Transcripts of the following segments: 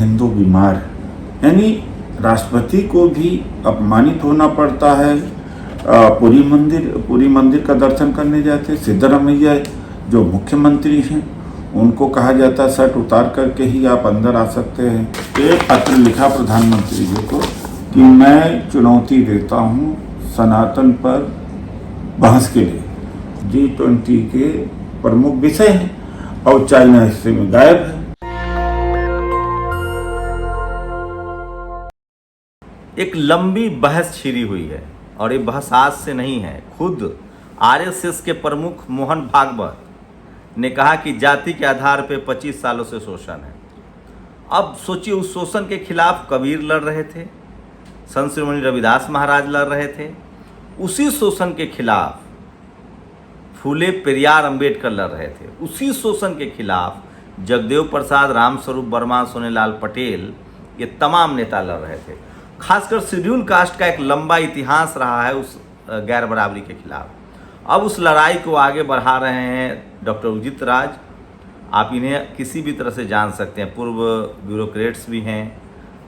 हिंदू बीमार है, यानी राष्ट्रपति को भी अपमानित होना पड़ता है। पूरी मंदिर का दर्शन करने जाते, सिद्धरामैया जो मुख्यमंत्री हैं उनको कहा जाता है शर्ट उतार करके ही आप अंदर आ सकते हैं। एक पत्र लिखा प्रधानमंत्री जी को कि मैं चुनौती देता हूं सनातन पर बहस के लिए। G20 के प्रमुख विषय हैं और चाइना हिस्से में गायब है। एक लंबी बहस छिड़ी हुई है और ये बहस आज से नहीं है। खुद आरएसएस के प्रमुख मोहन भागवत ने कहा कि जाति के आधार पर 25 सालों से शोषण है। अब सोचिए, उस शोषण के खिलाफ कबीर लड़ रहे थे, संत श्रीमणि रविदास महाराज लड़ रहे थे। उसी शोषण के खिलाफ फूले पेरियार अंबेडकर लड़ रहे थे। उसी शोषण के खिलाफ जगदेव प्रसाद, रामस्वरूप वर्मा, सोनेलाल पटेल, ये तमाम नेता लड़ रहे थे। खासकर शेड्यूल कास्ट का एक लंबा इतिहास रहा है उस गैर बराबरी के खिलाफ। अब उस लड़ाई को आगे बढ़ा रहे हैं डॉक्टर उदित राज। आप इन्हें किसी भी तरह से जान सकते हैं। पूर्व ब्यूरोक्रेट्स भी हैं,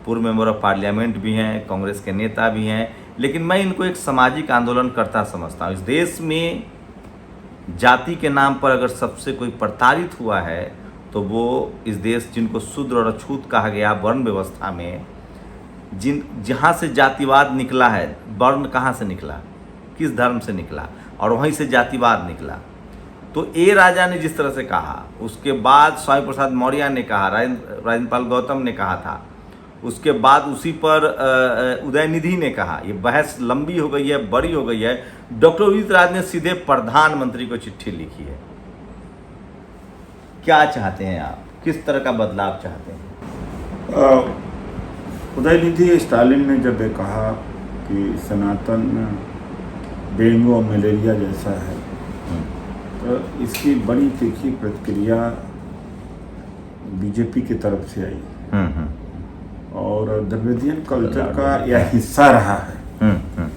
पूर्व मेंबर ऑफ पार्लियामेंट भी हैं, कांग्रेस के नेता भी हैं, लेकिन मैं इनको एक सामाजिक आंदोलनकर्ता समझता हूँ। इस देश में जाति के नाम पर अगर सबसे कोई प्रताड़ित हुआ है तो वो इस देश जिनको शूद्र और अछूत कहा गया वर्ण व्यवस्था में, जहाँ से जातिवाद निकला है। वर्ण कहाँ से निकला, किस धर्म से निकला, और वहीं से जातिवाद निकला। तो ए राजा ने जिस तरह से कहा, उसके बाद स्वामी प्रसाद मौर्य ने कहा, राजेंद्र पाल गौतम ने कहा था, उसके बाद उसी पर उदयनिधि ने कहा। ये बहस लंबी हो गई है, बड़ी हो गई है। डॉक्टर उदित राज ने सीधे प्रधानमंत्री को चिट्ठी लिखी है। क्या चाहते हैं आप, किस तरह का बदलाव चाहते हैं? उदयनिधि स्टालिन ने जब ये कहा कि सनातन डेंगू और मलेरिया जैसा है, तो इसकी बड़ी तीखी प्रतिक्रिया बीजेपी की तरफ से आई और द्रविडियन कल्चर का यह हिस्सा रहा है।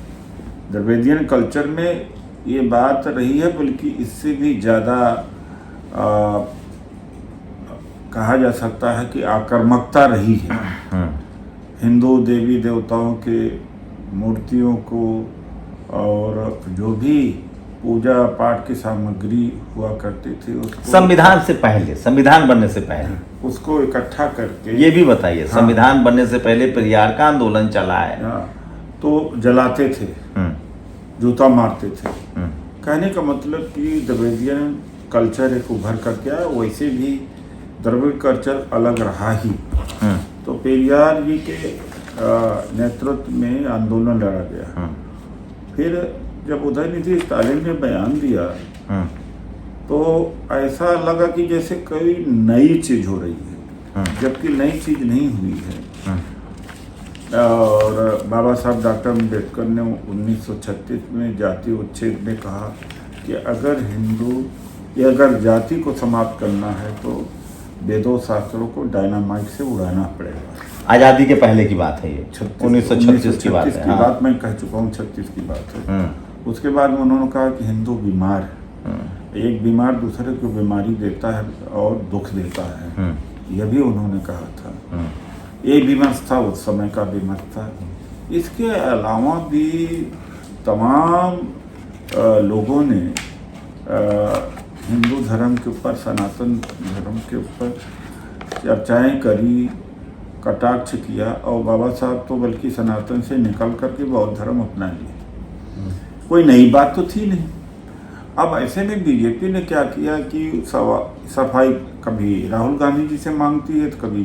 द्रविडियन कल्चर में ये बात रही है, बल्कि इससे भी ज़्यादा कहा जा सकता है कि आक्रामकता रही है। हिंदू देवी देवताओं के मूर्तियों को और जो भी पूजा पाठ की सामग्री हुआ करती थी उसको संविधान से पहले, संविधान बनने से पहले उसको इकट्ठा करके, ये भी बताइए, संविधान बनने से पहले पेरियार का आंदोलन चला है। तो जलाते थे, जूता मारते थे। कहने का मतलब कि द्रविडियन कल्चर एक उभर करके आया, वैसे भी द्रविड़ कल्चर अलग रहा ही। तो पेरियार जी के नेतृत्व में आंदोलन लड़ा गया। फिर जब उदयनिधि स्टालिन ने बयान दिया तो ऐसा लगा कि जैसे कोई नई चीज हो रही है, जबकि नई चीज नहीं हुई है। और बाबा साहब डॉक्टर अम्बेडकर ने 1936 में जाति उच्छेद में कहा कि अगर जाति को समाप्त करना है तो वेदों शास्त्रों को डायनामाइट से उड़ाना पड़ेगा। आज़ादी के पहले की बात है ये, 1936 की बात है। बात मैं कह चुका हूँ, 36 की बात है। उसके बाद में उन्होंने कहा कि हिंदू बीमार है, एक बीमार दूसरे को बीमारी देता है और दुख देता है, यह भी उन्होंने कहा था। ये विमर्श था, उस समय का विमर्श था। इसके अलावा भी तमाम लोगों ने हिंदू धर्म के ऊपर, सनातन धर्म के ऊपर चर्चाएं करी, कटाक्ष किया, और बाबा साहब तो बल्कि सनातन से निकल करके बौद्ध धर्म अपना लिया। कोई नई बात तो थी नहीं। अब ऐसे में बीजेपी ने क्या किया कि सफाई कभी राहुल गांधी जी से मांगती है, तो कभी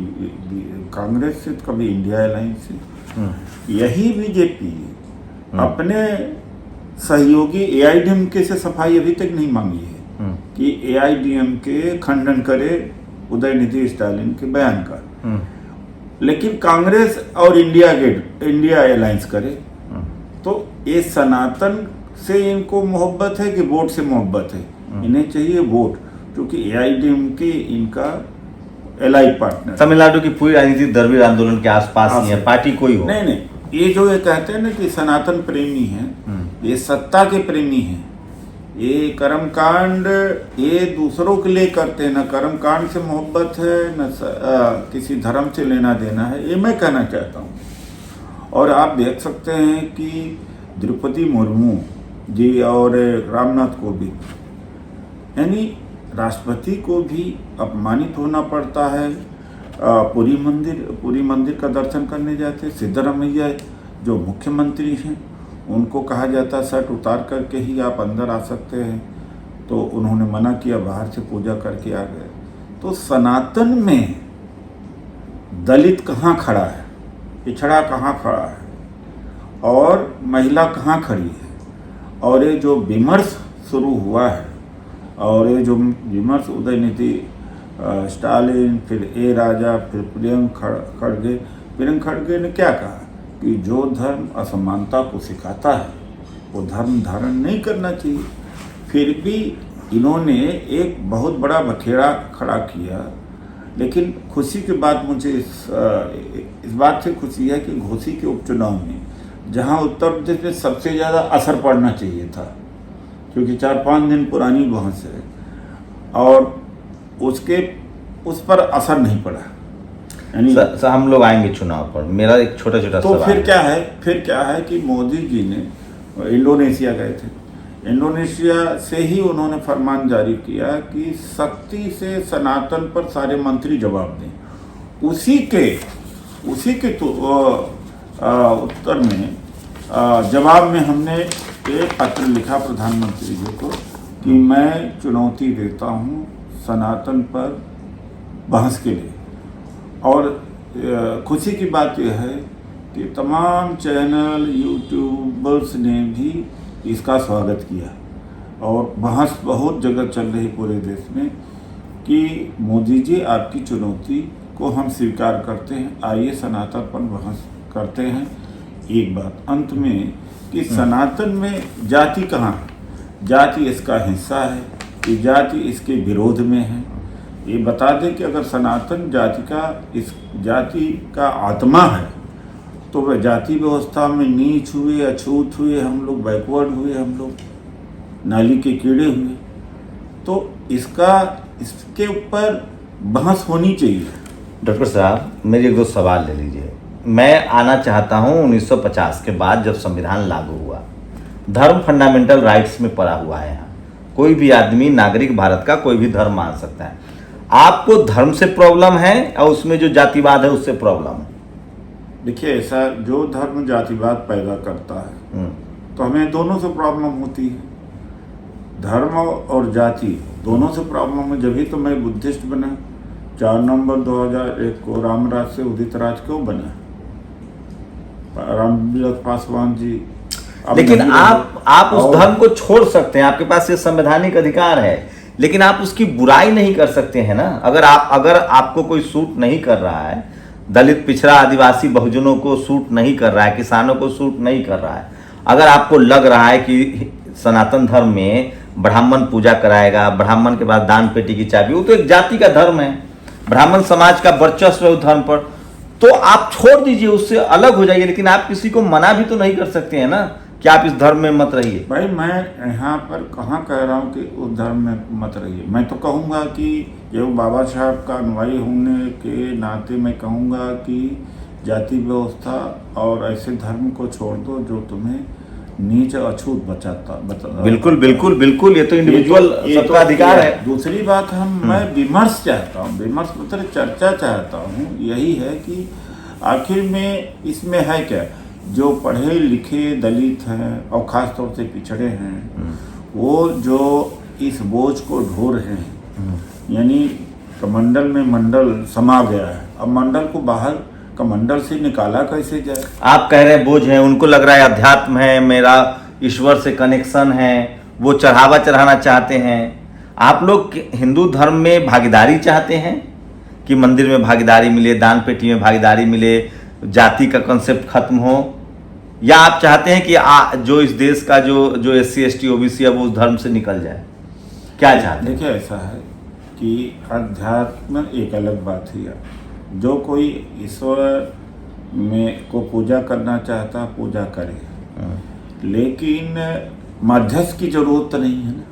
कांग्रेस से, तो कभी इंडिया अलायंस से। यही बीजेपी अपने सहयोगी एआईडीएमके से सफाई अभी तक नहीं मांगी है कि एआईडीएमके खंडन करे उदयनिधि स्टालिन के बयान का, लेकिन कांग्रेस और इंडिया अलायंस करे। तो ये सनातन से इनको मोहब्बत है कि वोट से मोहब्बत है? इन्हें चाहिए वोट, क्योंकि एआईडीएमके इनका एलाई पार्टनर। तमिलनाडु की पूरी राजनीति द्रविड़ आंदोलन के आसपास ही है, पार्टी कोई हो। नहीं, ये जो ये कहते हैं ना कि सनातन प्रेमी हैं, ये सत्ता के प्रेमी हैं, ये कर्मकांड ये दूसरों के लिए करते हैं, न कर्मकांड से मोहब्बत है न किसी धर्म से लेना देना है, ये मैं कहना चाहता हूँ। और आप देख सकते हैं कि द्रौपदी मुर्मू जी और रामनाथ कोविंद, यानी राष्ट्रपति को भी अपमानित होना पड़ता है। पुरी मंदिर का दर्शन करने जाते, सिद्धरामैया जो मुख्यमंत्री हैं उनको कहा जाता शर्ट उतार करके ही आप अंदर आ सकते हैं, तो उन्होंने मना किया, बाहर से पूजा करके आ गए। तो सनातन में दलित कहाँ खड़ा है, पिछड़ा कहाँ खड़ा है और महिला कहाँ खड़ी है? और ये जो विमर्श शुरू हुआ है और ये जो विमर्श उदयनिधि स्टालिन, फिर ए राजा, फिर प्रियंक खड़गे ने क्या कहा कि जो धर्म असमानता को सिखाता है वो धर्म धारण नहीं करना चाहिए। फिर भी इन्होंने एक बहुत बड़ा बखेड़ा खड़ा किया। लेकिन खुशी की बात मुझे इस बात से खुशी है कि घोसी के उपचुनाव में जहां उत्तर प्रदेश में सबसे ज़्यादा असर पड़ना चाहिए था, क्योंकि 4-5 दिन पुरानी बहस है और उस पर असर नहीं पड़ा। यानी सर हम लोग आएंगे चुनाव पर, मेरा एक छोटा तो सवाल फिर क्या है कि मोदी जी ने इंडोनेशिया गए थे, इंडोनेशिया से ही उन्होंने फरमान जारी किया कि सख्ती से सनातन पर सारे मंत्री जवाब दें। उसी के तो उत्तर में जवाब में हमने एक पत्र लिखा प्रधानमंत्री जी को कि मैं चुनौती देता हूं सनातन पर बहस के लिए। और खुशी की बात यह है कि तमाम चैनल यूट्यूबर्स ने भी इसका स्वागत किया और बहस बहुत जगह चल रही पूरे देश में कि मोदी जी आपकी चुनौती को हम स्वीकार करते हैं, आइए सनातन पर बहस करते हैं। एक बात अंत में कि सनातन में जाति कहाँ है? जाति इसका हिस्सा है कि जाति इसके विरोध में है। ये बता दें कि अगर सनातन इस जाति का आत्मा है तो वह जाति व्यवस्था में नीच हुए, अछूत हुए, हम लोग बैकवर्ड हुए, हम लोग नाली के कीड़े हुए। तो इसके ऊपर बहस होनी चाहिए। डॉक्टर साहब मेरे 1-2 सवाल ले लीजिए। मैं आना चाहता हूं 1950 के बाद जब संविधान लागू हुआ, धर्म फंडामेंटल राइट्स में पड़ा हुआ है। यहाँ कोई भी आदमी, नागरिक भारत का कोई भी धर्म मान सकता है। आपको धर्म से प्रॉब्लम है और उसमें जो जातिवाद है उससे प्रॉब्लम है? देखिए, ऐसा जो धर्म जातिवाद पैदा करता है तो हमें दोनों से प्रॉब्लम होती है। धर्म और जाति दोनों से प्रॉब्लम है। जब तो मैं बुद्धिस्ट बना। 4 नवंबर 2001 को रामराज से उदित राज क्यों बना? रामविलास पासवान जी। लेकिन आप उस धर्म को छोड़ सकते हैं, आपके पास ये संवैधानिक अधिकार है, लेकिन आप उसकी बुराई नहीं कर सकते हैं ना। अगर आपको कोई सूट नहीं कर रहा है, दलित, पिछड़ा, आदिवासी, बहुजनों को सूट नहीं कर रहा है, किसानों को सूट नहीं कर रहा है, अगर आपको लग रहा है कि सनातन धर्म में ब्राह्मण पूजा कराएगा, ब्राह्मण के बाद दान पेटी की चाबी, वो तो एक जाति का धर्म है, ब्राह्मण समाज का वर्चस्व है उस धर्म पर, तो आप छोड़ दीजिए, उससे अलग हो जाइए। लेकिन आप किसी को मना भी तो नहीं कर सकते हैं ना कि आप इस धर्म में मत रहिए। भाई मैं यहाँ पर कहाँ कह रहा हूँ कि उस धर्म में मत रहिए। मैं तो कहूँगा कि ये बाबा साहब का अनुयायी होने के नाते मैं कहूँगा कि जाति व्यवस्था और ऐसे धर्म को छोड़ दो जो तुम्हें नीच अछूत बचाता। बिल्कुल बिल्कुल बिल्कुल, ये तो इंडिविजुअल सबका अधिकार है। दूसरी बात मैं विमर्श चाहता हूँ, विमर्श मतलब चर्चा चाहता हूँ। यही है कि आखिर में इसमें है क्या? जो पढ़े लिखे दलित हैं और ख़ास तौर से पिछड़े हैं, वो जो इस बोझ को ढो रहे हैं, यानी कमंडल में मंडल समा गया है। अब मंडल को बाहर कमंडल से निकाला कैसे जाए? आप कह रहे हैं बोझ है, उनको लग रहा है अध्यात्म है, मेरा ईश्वर से कनेक्शन है, वो चढ़ावा चढ़ाना चाहते हैं। आप लोग हिंदू धर्म में भागीदारी चाहते हैं कि मंदिर में भागीदारी मिले, दान पेटी में भागीदारी मिले, जाति का कंसेप्ट खत्म हो, या आप चाहते हैं कि जो इस देश का जो SC ST OBC है वो उस धर्म से निकल जाए? क्या चाहते हैं? देखिए, ऐसा है कि अध्यात्म एक अलग बात है। जो कोई ईश्वर में को पूजा करना चाहता पूजा करे, लेकिन मध्यस्थ की जरूरत नहीं है ना,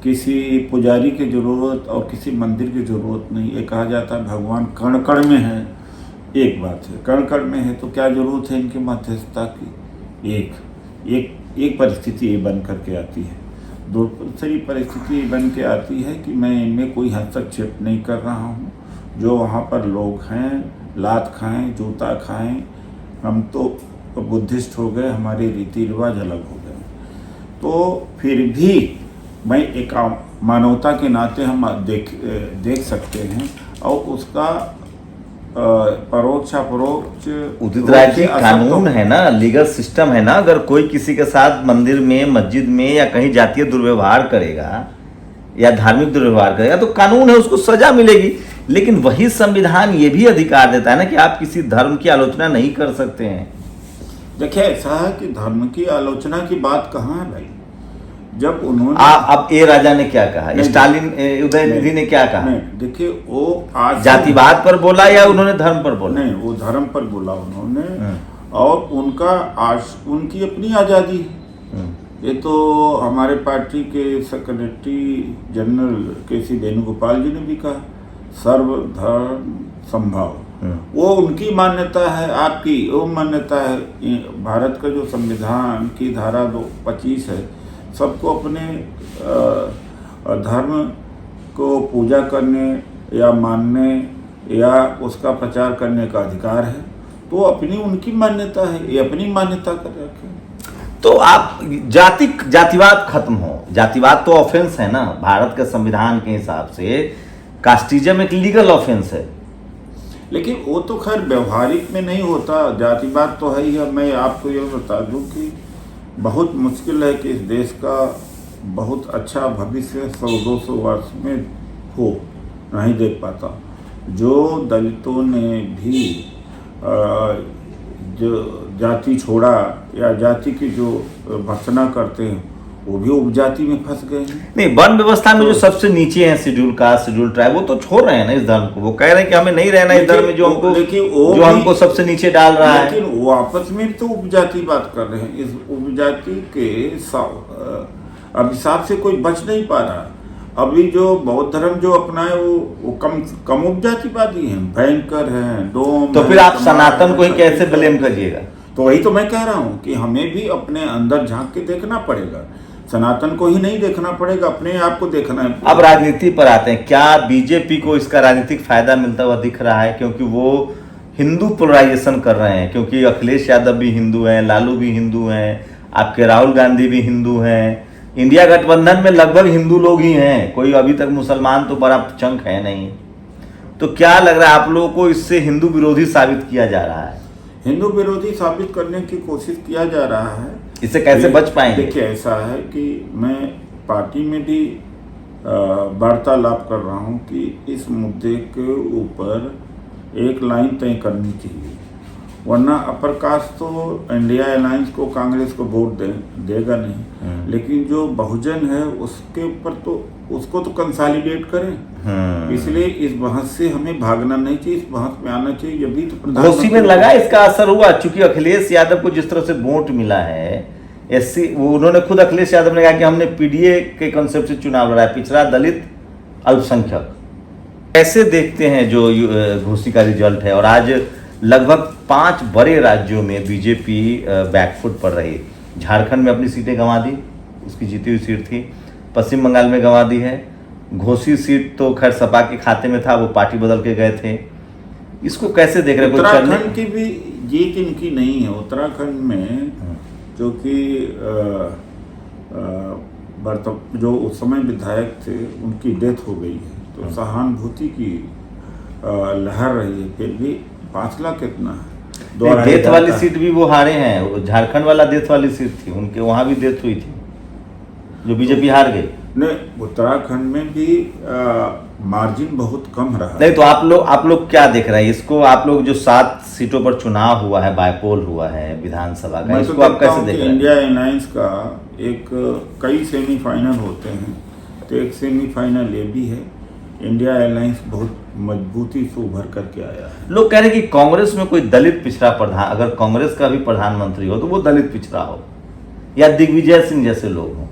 किसी पुजारी की जरूरत और किसी मंदिर की जरूरत नहीं। ये कहा जाता है भगवान कण कण में है, एक बात है, कण कण में है तो क्या जरूरत है इनकी मध्यस्थता की। एक परिस्थिति ये बन करके आती है। दूसरी परिस्थिति ये बन के आती है कि मैं इनमें कोई हस्तक्षेप नहीं कर रहा हूँ। जो वहाँ पर लोग हैं लात खाएं जूता खाएं, हम तो बुद्धिस्ट हो गए, हमारे रीति रिवाज अलग हो गए। तो फिर भी मैं एक मानवता के नाते हम देख सकते हैं और उसका परोक्ष अपरोक्ष उदित राय जी, कानून है ना, लीगल सिस्टम है ना। अगर कोई किसी के साथ मंदिर में, मस्जिद में या कहीं जातीय दुर्व्यवहार करेगा या धार्मिक दुर्व्यवहार करेगा तो कानून है, उसको सजा मिलेगी। लेकिन वही संविधान ये भी अधिकार देता है ना कि आप किसी धर्म की आलोचना नहीं कर सकते हैं। देखिए, ऐसा है कि धर्म की आलोचना की बात कहाँ है भाई। जब उन्होंने अब ए राजा ने क्या कहा, स्टालिन उदयनिधि ने क्या कहा? देखिए, वो आज जातिवाद पर बोला या उन्होंने धर्म पर बोला? नहीं, वो धर्म पर बोला उन्होंने। और उनका उनकी अपनी आज़ादी है। ये तो हमारे पार्टी के सेक्रेटरी जनरल के.सी. वेणुगोपाल जी ने भी कहा, सर्वधर्म संभाव। वो उनकी मान्यता है, आपकी वो मान्यता है। भारत का जो संविधान की धारा 25 है, सबको अपने धर्म को पूजा करने या मानने या उसका प्रचार करने का अधिकार है। तो अपनी उनकी मान्यता है, ये अपनी मान्यता कर रखे। तो आप जातिवाद खत्म हो, जातिवाद तो ऑफेंस है ना भारत के संविधान के हिसाब से। कास्टिज्म एक लीगल ऑफेंस है, लेकिन वो तो खैर व्यवहारिक में नहीं होता। जातिवाद तो है ही है। मैं आपको ये बता दूं कि बहुत मुश्किल है कि इस देश का बहुत अच्छा भविष्य 100-200 वर्ष में हो, नहीं देख पाता। जो दलितों ने भी जो जाति छोड़ा या जाति की जो भर्त्सना करते हैं, वो भी उपजाति में फंस गए हैं। नहीं, वन व्यवस्था में जो सबसे नीचे हैं, शेड्यूल कास्ट, शेड्यूल ट्राइब, वो तो छोड़ रहे हैं ना इस धर्म को। वो कह रहे हैं कि हमें नहीं रहना इस धर्म में जो हमको सबसे नीचे डाल रहा है। लेकिन वो आपस में तो उपजाति बात कर रहे हैं। इस उपजाति के अभिशाप से कोई बच नहीं पा रहा। अभी जो बौद्ध धर्म जो अपनाए वो कम उपजातिवादी हैं, भयंकर हैं, डोम। तो फिर आप सनातन को ही कैसे ब्लेम करिएगा? तो वही तो मैं कह रहा हूँ कि हमें भी अपने अंदर झांक के देखना पड़ेगा। सनातन को ही नहीं देखना पड़ेगा, अपने आप को देखना है। अब राजनीति पर आते हैं। क्या बीजेपी को इसका राजनीतिक फायदा मिलता हुआ दिख रहा है? क्योंकि वो हिंदू पोलराइजेशन कर रहे हैं, क्योंकि अखिलेश यादव भी हिंदू हैं, लालू भी हिंदू हैं, आपके राहुल गांधी भी हिंदू हैं। इंडिया गठबंधन में लगभग हिंदू लोग ही हैं, कोई अभी तक मुसलमान तो बड़ा चंक है नहीं। तो क्या लग रहा है आप लोगों को, इससे हिंदू विरोधी साबित किया जा रहा है? हिंदू विरोधी साबित करने की कोशिश किया जा रहा है। इससे कैसे बच पाएंगे? देखिए, ऐसा है कि मैं पार्टी में भी वार्तालाप कर रहा हूँ कि इस मुद्दे के ऊपर एक लाइन तय करनी चाहिए, वरना अपर कास्ट तो इंडिया अलायंस को, कांग्रेस को वोट देगा नहीं। लेकिन जो बहुजन है उसके ऊपर तो उसको तो कंसोलिडेट करें। इसलिए इस बहस से हमें भागना नहीं चाहिए, इस बहस में आना चाहिए। ये भी तो घोसी में लगा इसका असर हुआ, चूंकि अखिलेश यादव को जिस तरह से वोट मिला है एससी, वो उन्होंने खुद अखिलेश यादव ने कहा कि हमने पीडीए के कॉन्सेप्ट से चुनाव लड़ा है, पिछड़ा, दलित, अल्पसंख्यक। कैसे देखते हैं जो घोसी का रिजल्ट है? और आज लगभग 5 बड़े राज्यों में बीजेपी बैकफुट पर रही। झारखंड में अपनी सीटें गंवा दी, उसकी जीती हुई सीट थी। पश्चिम बंगाल में गंवा दी है। घोसी सीट तो खैर सपा के खाते में था, वो पार्टी बदल के गए थे। इसको कैसे देख रहे हैं? उत्तराखंड की भी जीत इनकी नहीं है। उत्तराखंड में जो कि जो उस समय विधायक थे उनकी डेथ हो गई है, तो सहानुभूति की लहर रही है। फिर भी फासला कितना है? डेथ वाली सीट भी वो हारे हैं। झारखंड वाला डेथ वाली सीट थी उनके, वहां भी डेथ हुई थी जो बीजेपी हार गई। नहीं, उत्तराखंड में भी मार्जिन बहुत कम रहा। नहीं, तो आप लोग क्या देख रहे हैं इसको? आप लोग जो 7 सीटों पर चुनाव हुआ है, बायपोल हुआ है विधानसभा का, इसको आप कैसे देख रहे हैं? इंडिया अलायंस का कई सेमीफाइनल होते हैं, तो एक सेमीफाइनल ये भी है। इंडिया अलायंस बहुत मजबूती से उभर करके आया है। लोग कह रहे हैं कि कांग्रेस में कोई दलित पिछड़ा प्रधान, अगर कांग्रेस का भी प्रधानमंत्री हो तो वो दलित पिछड़ा हो। या दिग्विजय सिंह जैसे लोग हों?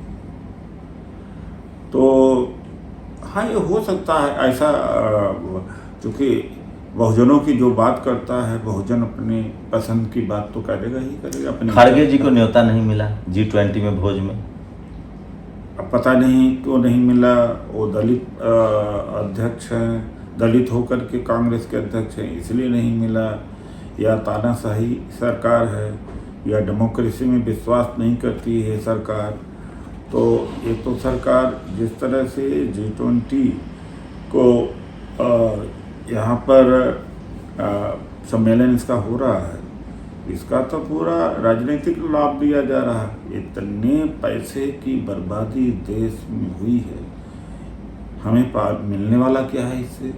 तो हाँ, ये हो सकता है ऐसा, चूँकि बहुजनों की जो बात करता है, बहुजन अपनी पसंद की बात तो करेगा ही करेगा। अपने खड़गे जी को न्योता नहीं मिला G20 में भोज में, अब पता नहीं क्यों नहीं मिला। वो दलित अध्यक्ष हैं, दलित होकर के कांग्रेस के अध्यक्ष हैं, इसलिए नहीं मिला, या तानाशाही सरकार है, या डेमोक्रेसी में विश्वास नहीं करती है सरकार। तो ये तो सरकार जिस तरह से G20 को यहाँ पर सम्मेलन इसका हो रहा है, इसका तो पूरा राजनीतिक लाभ दिया जा रहा है। इतने पैसे की बर्बादी देश में हुई है, हमें मिलने वाला क्या है इससे?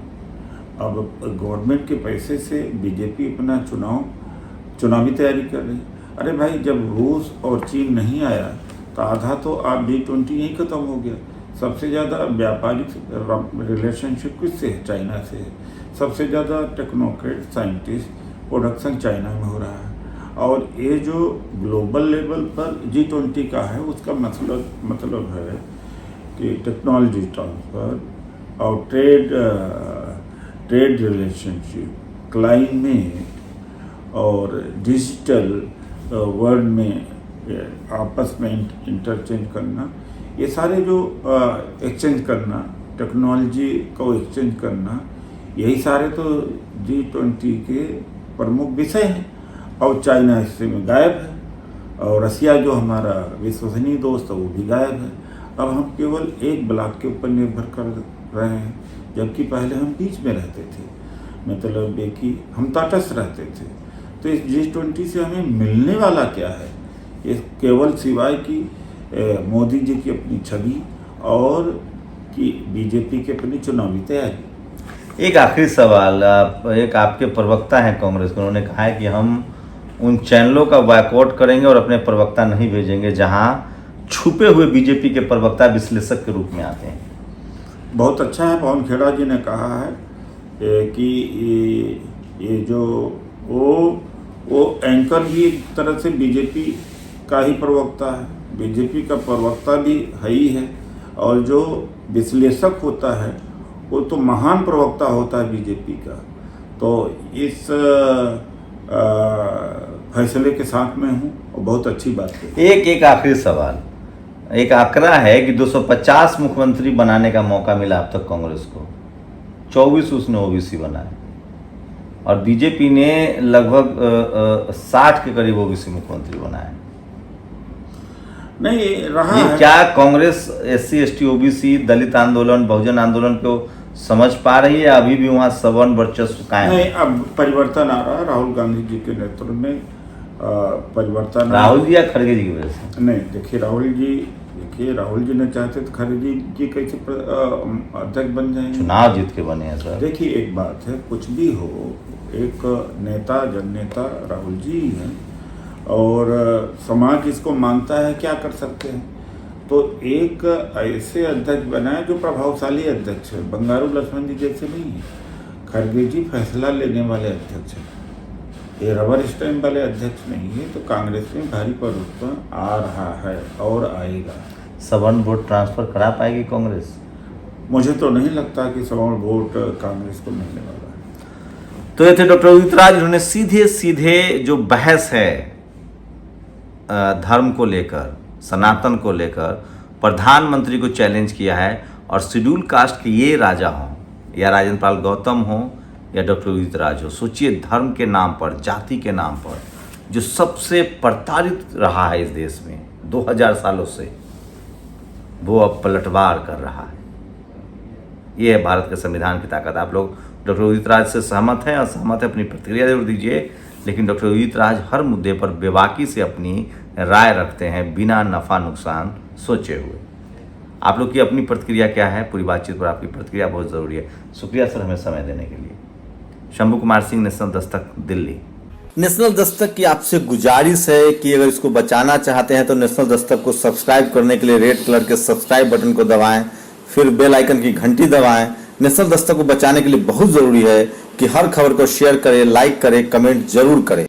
अब गवर्नमेंट के पैसे से बीजेपी अपना चुनावी तैयारी कर रही। अरे भाई, जब रूस और चीन नहीं आया तो आधा तो आप G20 यहीं ख़त्म हो गया। सबसे ज़्यादा व्यापारिक रिलेशनशिप किससे है? चाइना से है। सबसे ज़्यादा टेक्नोक्रेट साइंटिस्ट प्रोडक्शन चाइना में हो रहा है। और ये जो ग्लोबल लेवल पर G20 का है, उसका मतलब है कि टेक्नोलॉजी ट्रांसफ़र और ट्रेड रिलेशनशिप, क्लाइमेट और डिजिटल वर्ल्ड में आपस में इंटरचेंज करना, ये सारे जो एक्सचेंज करना, टेक्नोलॉजी को एक्सचेंज करना, यही सारे तो G20 के प्रमुख विषय हैं। और चाइना इससे में गायब है, और रसिया जो हमारा विश्वसनीय दोस्त है वो भी गायब है। अब हम केवल एक ब्लॉक के ऊपर निर्भर कर रहे हैं, जबकि पहले हम बीच में रहते थे, मतलब कि हम तटस्थ रहते थे। तो इस G20 से हमें मिलने वाला क्या है? ये केवल सिवाय कि मोदी जी की अपनी छवि और कि बीजेपी की अपनी चुनावी तैयारी। एक आखिरी सवाल, एक आपके प्रवक्ता हैं कांग्रेस के, उन्होंने कहा है कि हम उन चैनलों का बायकॉट करेंगे और अपने प्रवक्ता नहीं भेजेंगे जहां छुपे हुए बीजेपी के प्रवक्ता विश्लेषक के रूप में आते हैं। बहुत अच्छा है, पवन खेड़ा जी ने कहा है कि ये जो वो एंकर भी एक तरह से बीजेपी का ही प्रवक्ता है, बीजेपी का प्रवक्ता भी है ही है, और जो विश्लेषक होता है वो तो महान प्रवक्ता होता है बीजेपी का। तो इस फैसले के साथ में हूँ और बहुत अच्छी बात है। एक आखिरी सवाल, एक आंकड़ा है कि 250 मुख्यमंत्री बनाने का मौका मिला अब तक कांग्रेस को, 24 उसने ओबीसी बनाए, और बीजेपी ने लगभग 60 के करीब ओबीसी मुख्यमंत्री बनाए। नहीं रहा ये है। क्या कांग्रेस SC ST OBC दलित आंदोलन, बहुजन आंदोलन को समझ पा रही है? अभी भी वहाँ सवर्ण वर्चस्व कायम नहीं, है? अब परिवर्तन आ रहा है राहुल गांधी जी के नेतृत्व में। परिवर्तन राहुल जी या खड़गे जी की वजह से? नहीं, देखिए राहुल जी ने चाहते तो खड़गे जी कैसे अध्यक्ष बन जाएंगे? चुनाव जीत के बने हैं सर। देखिए, एक बात है, कुछ भी हो, एक नेता जननेता राहुल जी हैं, और समाज इसको मानता है, क्या कर सकते हैं। तो एक ऐसे अध्यक्ष बनाए जो प्रभावशाली अध्यक्ष है, बंगारू लक्ष्मण जी जैसे नहीं है। खड़गे जी फैसला लेने वाले अध्यक्ष हैं, ये रबर स्टैम्प वाले अध्यक्ष नहीं है। तो कांग्रेस में भारी परिवर्तन आ रहा है और आएगा। सवर्ण वोट ट्रांसफर करा पाएगी कांग्रेस? मुझे तो नहीं लगता कि सवर्ण वोट कांग्रेस को मिलने वाला है। तो ये थे डॉक्टर उदित राज। उन्होंने सीधे सीधे जो बहस है धर्म को लेकर, सनातन को लेकर, प्रधानमंत्री को चैलेंज किया है, और शेड्यूल कास्ट के ये राजा हों, या राजेंद्र पाल गौतम हो, या डॉक्टर उदित राज हो, सोचिए धर्म के नाम पर, जाति के नाम पर जो सबसे प्रताड़ित रहा है इस देश में 2000 सालों से, वो अब पलटवार कर रहा है। ये है भारत के संविधान की ताकत। आप लोग डॉक्टर उदित राज से सहमत हैं? असहमत है अपनी प्रतिक्रिया जरूर दीजिए, लेकिन डॉक्टर उदित राज हर मुद्दे पर बेबाकी से अपनी राय रखते हैं, बिना नफा नुकसान सोचे हुए। आप लोग की अपनी प्रतिक्रिया क्या है? पूरी बातचीत पर आपकी प्रतिक्रिया बहुत ज़रूरी है। शुक्रिया सर हमें समय देने के लिए। शंभू कुमार सिंह, नेशनल दस्तक, दिल्ली। नेशनल दस्तक की आपसे गुजारिश है कि अगर इसको बचाना चाहते हैं तो नेशनल दस्तक को सब्सक्राइब करने के लिए रेड कलर के सब्सक्राइब बटन को दबाएं, फिर बेल आइकन की घंटी दबाएं। नेशनल दस्तक को बचाने के लिए बहुत ज़रूरी है कि हर खबर को शेयर करें, लाइक करें, कमेंट जरूर करें।